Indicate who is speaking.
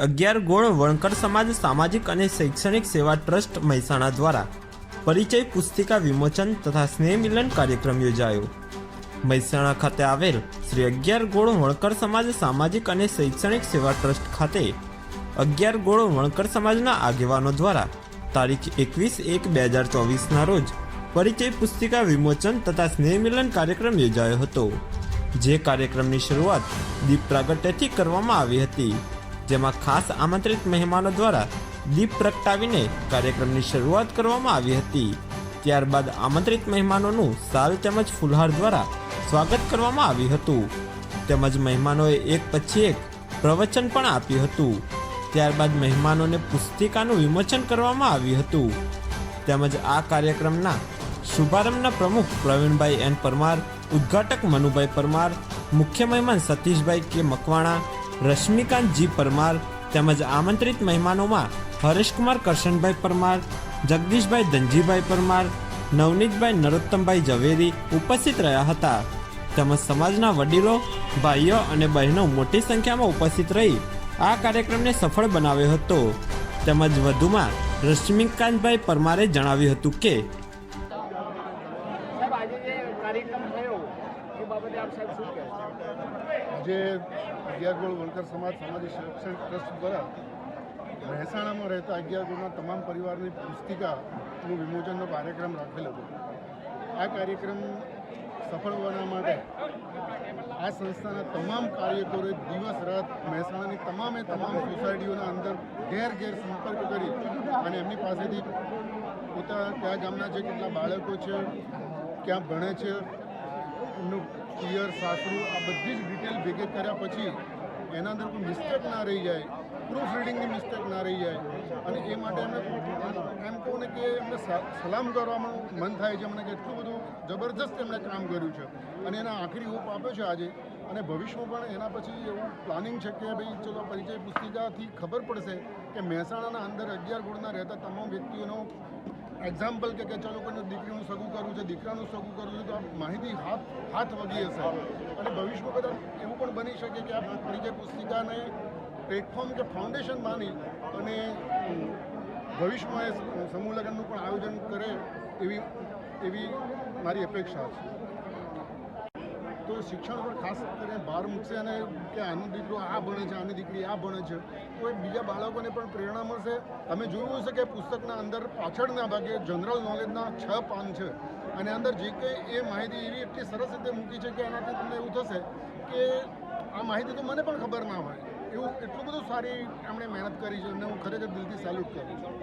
Speaker 1: 11 ગોળ વણકર સમાજ સામાજિક અને શૈક્ષણિક સેવા ટ્રસ્ટ મહેસાણા દ્વારા પરિચય પુસ્તિકા વિમોચન તથા સ્નેહ મિલન કાર્યક્રમ યોજાયો। મહેસાણા ખાતે આવેલ શ્રી 11 ગોળ વણકર સમાજ સામાજિક અને શૈક્ષણિક સેવા ટ્રસ્ટ ખાતે 11 ગોળ વણકર સમાજના આગેવાનો દ્વારા તારીખ 21/1/2024 રોજ પરિચય પુસ્તિકા વિમોચન તથા સ્નેહ મિલન કાર્યક્રમ યોજાયો હતો, જે કાર્યક્રમની શરૂઆત દીપ પ્રાગટ્યથી કરવામાં આવી હતી, જેમાં ખાસ આમંત્રિત મહેમાનો દ્વારા દીપ પ્રગટાવીને કાર્યક્રમની શરૂઆત કરવામાં આવી હતી। ત્યારબાદ આમંત્રિત મહેમાનોનું સાલ તેમજ ફુલહાર દ્વારા સ્વાગત કરવામાં આવ્યું હતું, તેમજ મહેમાનોએ એક પછી એક પ્રવચન પણ આપ્યું હતું। ત્યારબાદ મહેમાનોને પુસ્તિકાનું વિમોચન કરવામાં આવ્યું હતું, તેમજ આ કાર્યક્રમના શુભારંભના પ્રમુખ પ્રવીણભાઈ એન પરમાર, ઉદ્ઘાટક મનુભાઈ પરમાર, મુખ્ય મહેમાન સતીશભાઈ કે મકવાણા, રશ્મિકાંત જી પરમાર તેમજ આમંત્રિત મહેમાનોમાં હરેશકુમાર કરશનભાઈ પરમાર, જગદીશભાઈ ધનજીભાઈ પરમાર, નવનીતભાઈ નરોત્તમભાઈ ઝવેરી ઉપસ્થિત રહ્યા હતા, તેમજ સમાજના વડીલો, ભાઈઓ અને બહેનો મોટી સંખ્યામાં ઉપસ્થિત રહી આ કાર્યક્રમને સફળ બનાવ્યો હતો। તેમજ વધુમાં રશ્મિકાંતભાઈ પરમારે જણાવ્યું હતું કે
Speaker 2: આજે 11 ગોળ વણકર સમાજ સામાજિક શિક્ષણ ટ્રસ્ટ દ્વારા મહેસાણામાં રહેતા 11 ગોળના તમામ પરિવારની પુસ્તિકાનું વિમોચનનો કાર્યક્રમ રાખેલ હતો। આ કાર્યક્રમ સફળ બનાવવા માટે આ સંસ્થાના તમામ કાર્યકરોએ દિવસ રાત મહેસાણાની તમામ સોસાયટીઓના અંદર ઘેર સંપર્ક કરી અને એમની પાસેથી પોતા કયા ગામના છે, કેટલા બાળકો છે, ક્યાં ભણે છે, એમનું પિયર સાસરું, આ બધી જ ડિટેલ ભેગી કર્યા પછી એના અંદર કોઈ મિસ્ટેક ના રહી જાય, પ્રૂફ રીડિંગની મિસ્ટેક ના રહી જાય, અને એ માટે એમને એમ કહું ને કે એમને સલામ કરવાનું મન થાય છે અમને કે એટલું બધું જબરજસ્ત એમણે કામ કર્યું છે અને એના આખરી હોપ આપ્યો છે આજે। અને ભવિષ્યમાં પણ એના પછી એવું પ્લાનિંગ છે કે ભાઈ ચલો પરિચય પુસ્તિકાથી ખબર પડશે કે મહેસાણાના અંદર 11 ગોળના રહેતા તમામ વ્યક્તિઓનો એક્ઝામ્પલ કે ચલો કોઈને દીકરીનું સગું કરવું છે, દીકરાનું સગું કરવું છે, તો આ માહિતી હાથ વગી હશે અને ભવિષ્યમાં કદાચ એવું પણ બની શકે કે આ પરિચય પુસ્તિકાને પ્લેટફોર્મ કે ફાઉન્ડેશન માની અને ભવિષ્યમાં એ સમૂહ લગ્નનું પણ આયોજન કરે એવી મારી અપેક્ષા છે। તો શિક્ષણ પર ખાસ કરીને ભાર મૂકશે અને કે આનો દીકરો આ ભણે છે, આની દીકરી આ ભણે છે, તો એ બીજા બાળકોને પણ પ્રેરણા મળશે। તમે જોયું હશે કે પુસ્તકના અંદર પાછળના ભાગે જનરલ નોલેજના 6 પાન છે અને અંદર જે કંઈ એ માહિતી એવી એટલી સરસ રીતે મૂકી છે કે એનાથી તમને એવું થશે કે આ માહિતી તો મને પણ ખબર ના હોય, એવું એટલું બધું સારી એમણે મહેનત કરી છે અને હું ખરેખર દિલથી સેલ્યુટ કરું છું।